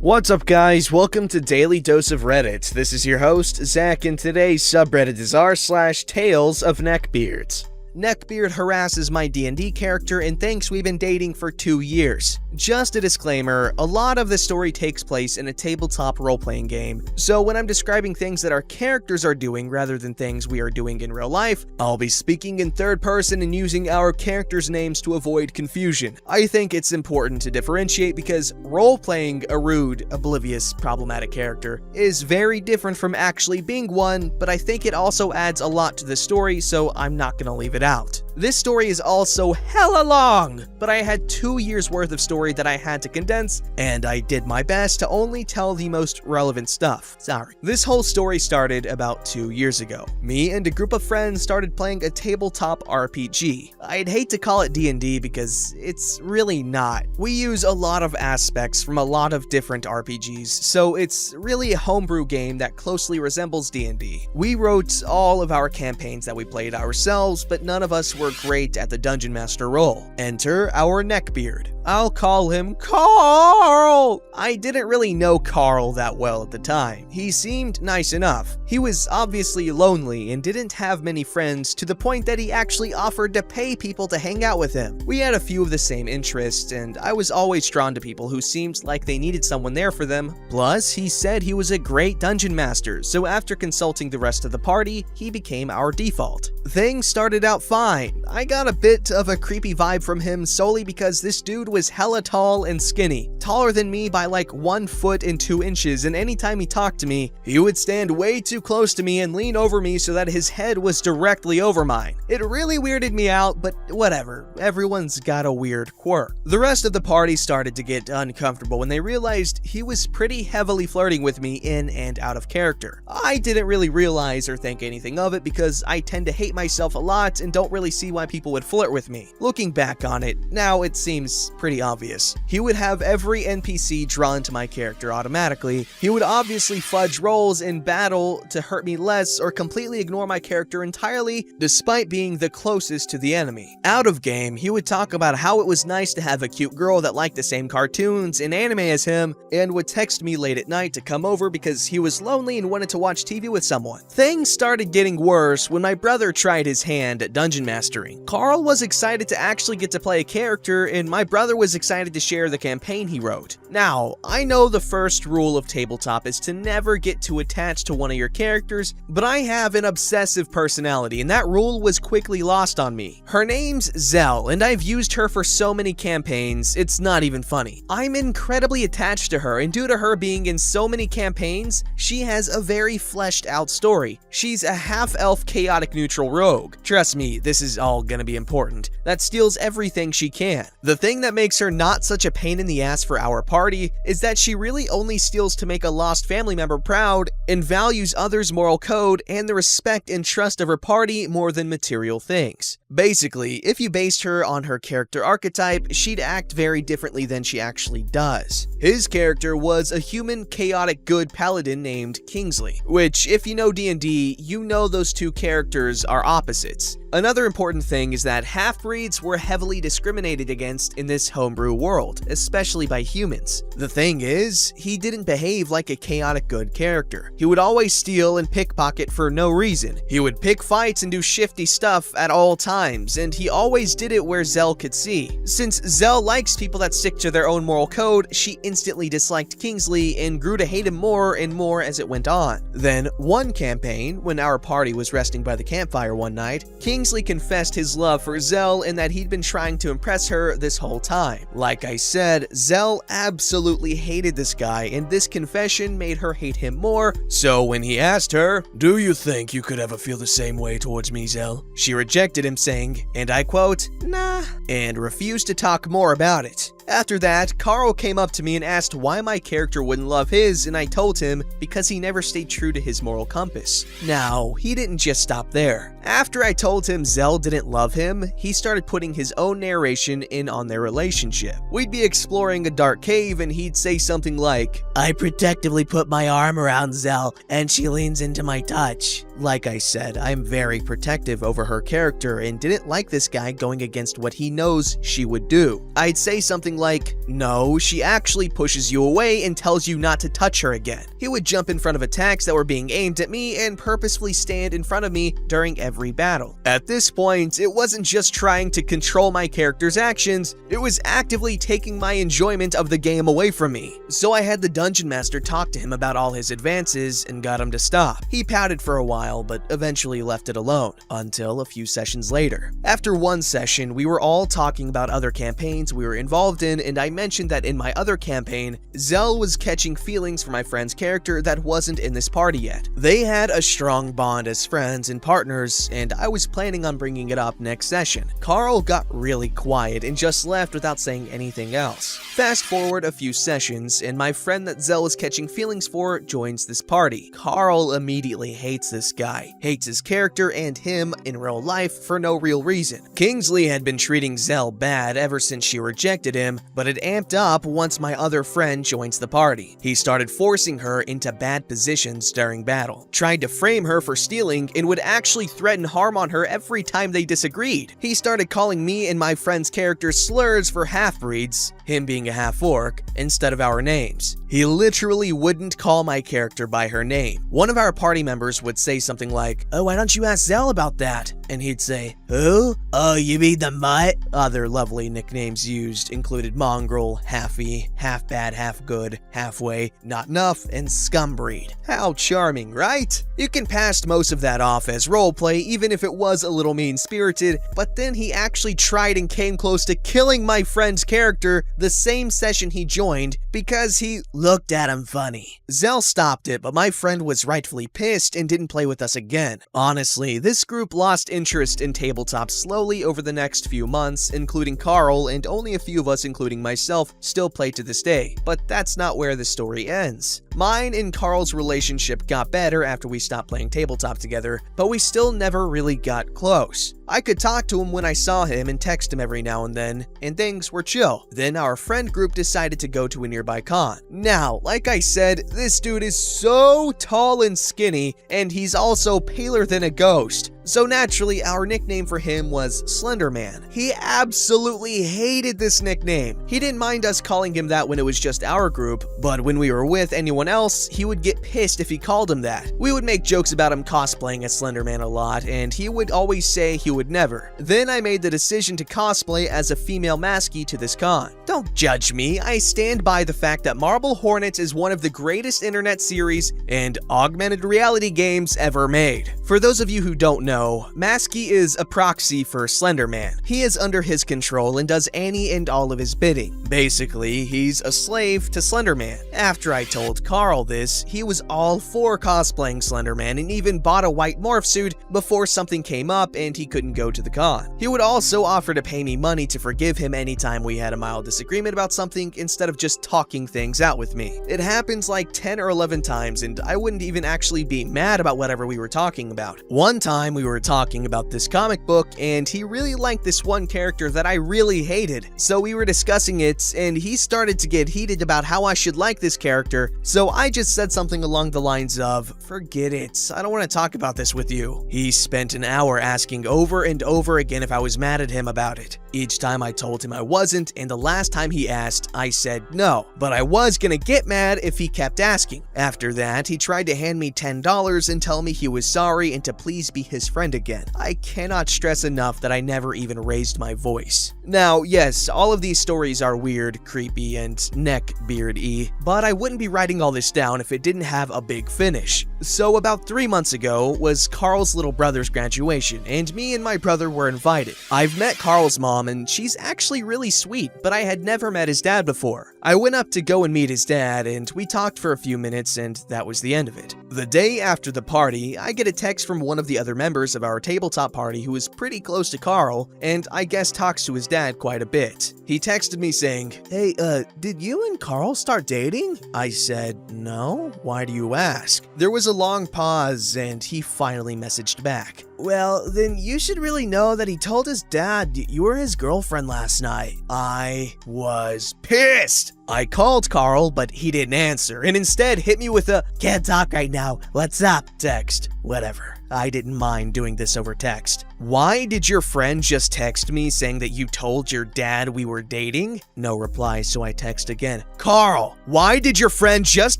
What's up guys, welcome to Daily Dose of Reddit. This is your host, Zach, and today's subreddit is r/TalesOfNeckbeards. Neckbeard harasses my D&D character and thinks we've been dating for 2 years. Just a disclaimer, a lot of this story takes place in a tabletop role-playing game, so when I'm describing things that our characters are doing rather than things we are doing in real life, I'll be speaking in third person and using our characters' names to avoid confusion. I think it's important to differentiate because role-playing a rude, oblivious, problematic character is very different from actually being one, but I think it also adds a lot to the story, so I'm not gonna leave it out. This story is also hella long, but I had 2 years worth of story that I had to condense, and I did my best to only tell the most relevant stuff. Sorry. This whole story started about 2 years ago. Me and a group of friends started playing a tabletop RPG. I'd hate to call it D&D because it's really not. We use a lot of aspects from a lot of different RPGs, so it's really a homebrew game that closely resembles D&D. We wrote all of our campaigns that we played ourselves, but none of us were great at the Dungeon Master role. Enter our Neckbeard. I'll call him Carl! I didn't really know Carl that well at the time. He seemed nice enough. He was obviously lonely and didn't have many friends, to the point that he actually offered to pay people to hang out with him. We had a few of the same interests, and I was always drawn to people who seemed like they needed someone there for them. Plus, he said he was a great Dungeon Master, so after consulting the rest of the party, he became our default. Things started out fine. I got a bit of a creepy vibe from him solely because this dude was hella tall and skinny, taller than me by like 1 foot and 2 inches, and anytime he talked to me, he would stand way too close to me and lean over me so that his head was directly over mine. It really weirded me out, but whatever, everyone's got a weird quirk. The rest of the party started to get uncomfortable when they realized he was pretty heavily flirting with me in and out of character. I didn't really realize or think anything of it because I tend to hate myself a lot and don't really see why people would flirt with me. Looking back on it, now it seems pretty obvious. He would have every NPC drawn to my character automatically. He would obviously fudge rolls in battle to hurt me less or completely ignore my character entirely despite being the closest to the enemy. Out of game, he would talk about how it was nice to have a cute girl that liked the same cartoons and anime as him and would text me late at night to come over because he was lonely and wanted to watch TV with someone. Things started getting worse when my brother tried his hand at dungeon mastering. Carl was excited to actually get to play a character, and my brother was excited to share the campaign he wrote. Now, I know the first rule of tabletop is to never get too attached to one of your characters, but I have an obsessive personality, and that rule was quickly lost on me. Her name's Zell, and I've used her for so many campaigns, it's not even funny. I'm incredibly attached to her, and due to her being in so many campaigns, she has a very fleshed out story. She's a half-elf chaotic neutral rogue. Trust me, this is all gonna be important. That steals everything she can. The thing that makes her not such a pain in the ass for our party is that she really only steals to make a lost family member proud and values others' moral code and the respect and trust of her party more than material things. Basically, if you based her on her character archetype, she'd act very differently than she actually does. His character was a human chaotic good paladin named Kingsley, which if you know D&D, you know those two characters are opposites. Another important thing is that half-breeds were heavily discriminated against in this homebrew world, especially by humans. The thing is, he didn't behave like a chaotic good character. He would always steal and pickpocket for no reason. He would pick fights and do shifty stuff at all times, and he always did it where Zell could see. Since Zell likes people that stick to their own moral code, she instantly disliked Kingsley and grew to hate him more and more as it went on. Then, one campaign, when our party was resting by the campfire one night, Kingsley confessed his love for Zell and that he'd been trying to impress her this whole time. Like I said, Zell absolutely hated this guy, and this confession made her hate him more, so when he asked her, "Do you think you could ever feel the same way towards me, Zell?" she rejected him saying, and I quote, "Nah," and refused to talk more about it. After that, Carl came up to me and asked why my character wouldn't love his, and I told him because he never stayed true to his moral compass. Now, he didn't just stop there. After I told him Zell didn't love him, he started putting his own narration in on their relationship. We'd be exploring a dark cave and he'd say something like, "I protectively put my arm around Zell and she leans into my touch. Like I said, I'm very protective over her character and didn't like this guy going against what he knows she would do. I'd say something like, no, she actually pushes you away and tells you not to touch her again. He would jump in front of attacks that were being aimed at me and purposefully stand in front of me during every battle. At this point, it wasn't just trying to control my character's actions, it was actively taking my enjoyment of the game away from me. So I had the dungeon master talk to him about all his advances and got him to stop. He pouted for a while, but eventually left it alone, until a few sessions later. After one session, we were all talking about other campaigns we were involved in, and I mentioned that in my other campaign, Zell was catching feelings for my friend's character that wasn't in this party yet. They had a strong bond as friends and partners, and I was planning on bringing it up next session. Carl got really quiet and just left without saying anything else. Fast forward a few sessions, and my friend that Zell was catching feelings for joins this party. Carl immediately hates this guy, hates his character and him in real life for no real reason. Kingsley had been treating Zell bad ever since she rejected him, but it amped up once my other friend joins the party. He started forcing her into bad positions during battle, tried to frame her for stealing, and would actually threaten harm on her every time they disagreed. He started calling me and my friend's character slurs for half-breeds, him being a half-orc, instead of our names. He literally wouldn't call my character by her name. One of our party members would say something like, "Oh, why don't you ask Zell about that?" And he'd say, "Who? Oh, you mean the mutt?" Other lovely nicknames used included mongrel, halfy, half bad, half good, halfway, not enough, and scumbreed. How charming, right? You can pass most of that off as roleplay, even if it was a little mean-spirited, but then he actually tried and came close to killing my friend's character the same session he joined because he looked at him funny. Zell stopped it, but my friend was rightfully pissed and didn't play with us again. Honestly, this group lost interest in tabletop slowly over the next few months, including Carl, and only a few of us, including myself, still play to this day. But that's not where the story ends. Mine and Carl's relationship got better after we stopped playing tabletop together, but we still never really got close. I could talk to him when I saw him and text him every now and then, and things were chill. Then our friend group decided to go to a nearby con. Now, like I said, this dude is so tall and skinny, and he's also paler than a ghost. So naturally, our nickname for him was Slender Man. He absolutely hated this nickname. He didn't mind us calling him that when it was just our group, but when we were with anyone else, he would get pissed if he called him that. We would make jokes about him cosplaying as Slender Man a lot, and he would always say he would never. Then I made the decision to cosplay as a female maskie to this con. Don't judge me, I stand by the fact that Marble Hornets is one of the greatest internet series and augmented reality games ever made. For those of you who don't know, Maskie is a proxy for Slender Man. He is under his control and does any and all of his bidding. Basically, he's a slave to Slender Man. After I told Carl this, he was all for cosplaying Slender Man and even bought a white morph suit before something came up and he couldn't go to the con. He would also offer to pay me money to forgive him anytime we had a mild disagreement about something instead of just talking things out with me. It happens like 10 or 11 times and I wouldn't even actually be mad about whatever we were talking about. One time we were talking about this comic book and he really liked this one character that I really hated. So we were discussing it and he started to get heated about how I should like this character. So I just said something along the lines of, "Forget it, I don't want to talk about this with you." He spent an hour asking over and over again if I was mad at him about it. Each time I told him I wasn't, and the last time he asked, I said no, but I was gonna get mad if he kept asking. After that, he tried to hand me $10 and tell me he was sorry and to please be his friend again. I cannot stress enough that I never even raised my voice. Now, yes, all of these stories are weird, creepy, and neckbeard-y, but I wouldn't be writing all this down if it didn't have a big finish. So about 3 months ago was Carl's little brother's graduation, and me and my brother were invited. I've met Carl's mom, and she's actually really sweet, but I had never met his dad before. I went up to go and meet his dad, and we talked for a few minutes, and that was the end of it. The day after the party, I get a text from one of the other members of our tabletop party who is pretty close to Carl, and I guess talks to his dad quite a bit. He texted me saying, "Hey, did you and Carl start dating?" I said, "No, why do you ask?" There was a long pause, and he finally messaged back, "Well, then you should really know that he told his dad you were his girlfriend last night." I was pissed. I called Carl, but he didn't answer, and instead hit me with a "can't talk right now, what's up" text. Whatever. I didn't mind doing this over text. Why did your friend just text me saying that you told your dad we were dating? No reply, so I text again. Carl, why did your friend just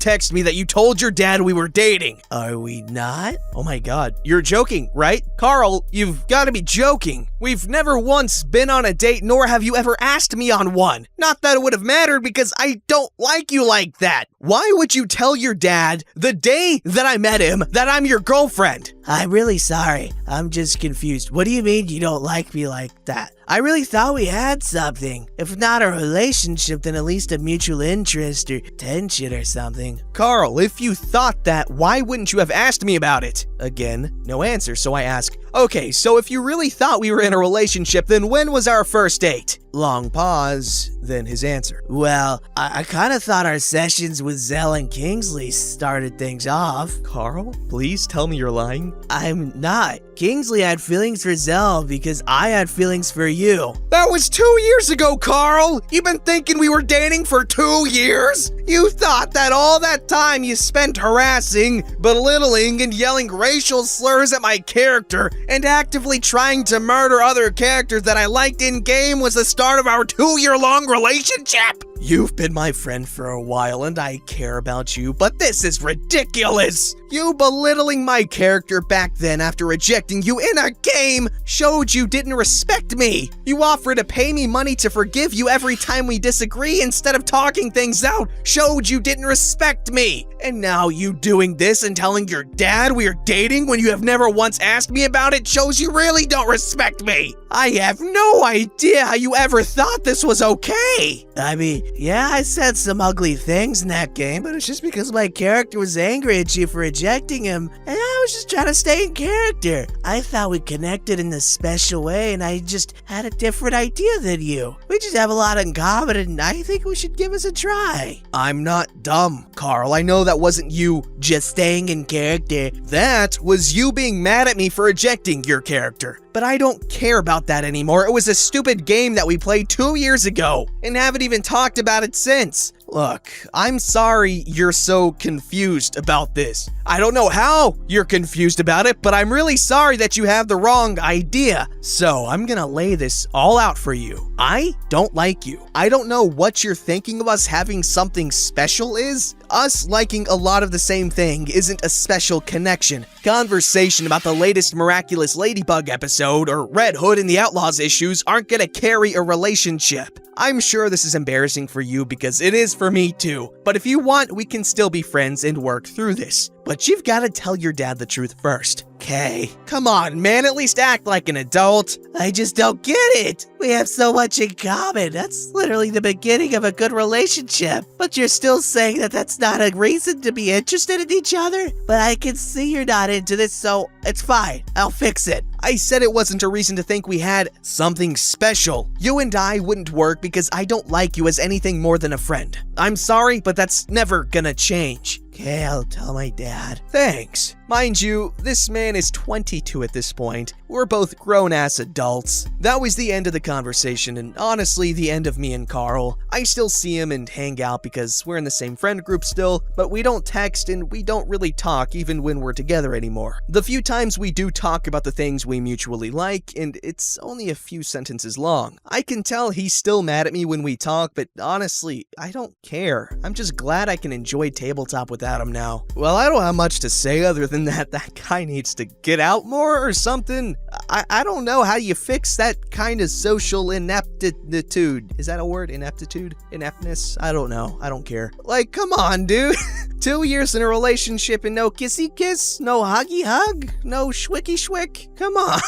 text me that you told your dad we were dating? Are we not? Oh my god, you're joking, right? Carl, you've got to be joking. We've never once been on a date, nor have you ever asked me on one. Not that it would have mattered because I don't like you like that. Why would you tell your dad the day that I met him that I'm your girlfriend? I'm really sorry. I'm just confused. What do you mean you don't like me like that? I really thought we had something. If not a relationship, then at least a mutual interest or tension or something. Carl, if you thought that, why wouldn't you have asked me about it? Again, no answer, so I ask, okay, so if you really thought we were in a relationship, then when was our first date? Long pause, then his answer. Well, I kind of thought our sessions with Zell and Kingsley started things off. Carl, please tell me you're lying. I'm not. Kingsley had feelings for Zell because I had feelings for you. That was 2 years ago, Carl! You've been thinking we were dating for 2 years? You thought that all that time you spent harassing, belittling, and yelling racial slurs at my character and actively trying to murder other characters that I liked in-game was the start of our 2-year-long relationship? You've been my friend for a while and I care about you, but this is ridiculous! You belittling my character back then after rejecting you in a game showed you didn't respect me. You offered to pay me money to forgive you every time we disagree instead of talking things out showed you didn't respect me. And now you doing this and telling your dad we are dating when you have never once asked me about it shows you really don't respect me. I have no idea how you ever thought this was okay. I mean, yeah, I said some ugly things in that game, but it's just because my character was angry at you for rejecting him, and I was just trying to stay in character. I thought we connected in this special way, and I just had a different idea than you. We just have a lot in common, and I think we should give us a try. I'm not dumb, Carl. I know that wasn't you just staying in character. That was you being mad at me for rejecting your character. But I don't care about that anymore. It was a stupid game that we played 2 years ago, and haven't even talked about it since. Look, I'm sorry you're so confused about this. I don't know how you're confused about it, but I'm really sorry that you have the wrong idea. So I'm gonna lay this all out for you. I don't like you. I don't know what you're thinking of us having something special is. Us liking a lot of the same thing isn't a special connection. Conversation about the latest Miraculous Ladybug episode or Red Hood and the Outlaws issues aren't gonna carry a relationship. I'm sure this is embarrassing for you because it is for me too, but if you want, we can still be friends and work through this. But you've got to tell your dad the truth first. Okay, come on, man, at least act like an adult. I just don't get it. We have so much in common. That's literally the beginning of a good relationship. But you're still saying that that's not a reason to be interested in each other? But I can see you're not into this, so it's fine. I'll fix it. I said it wasn't a reason to think we had something special. You and I wouldn't work because I don't like you as anything more than a friend. I'm sorry, but that's never gonna change. Okay, I'll tell my dad. Thanks. Mind you, this man is 22 at this point. We're both grown-ass adults. That was the end of the conversation, and honestly, the end of me and Carl. I still see him and hang out because we're in the same friend group still, but we don't text and we don't really talk even when we're together anymore. The few times we do talk about the things we mutually like, and it's only a few sentences long. I can tell he's still mad at me when we talk, but honestly, I don't care. I'm just glad I can enjoy tabletop without him now. Well, I don't have much to say other than that guy needs to get out more or something. I don't know how you fix that kind of social ineptitude. Is that a word? Ineptitude? Ineptness? I don't know. I don't care. Like, come on, dude. 2 years in a relationship and no kissy kiss? No huggy hug? No schwicky schwick? Come on.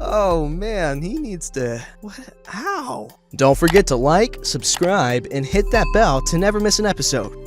Oh man, he needs to... What? How? Don't forget to like, subscribe, and hit that bell to never miss an episode.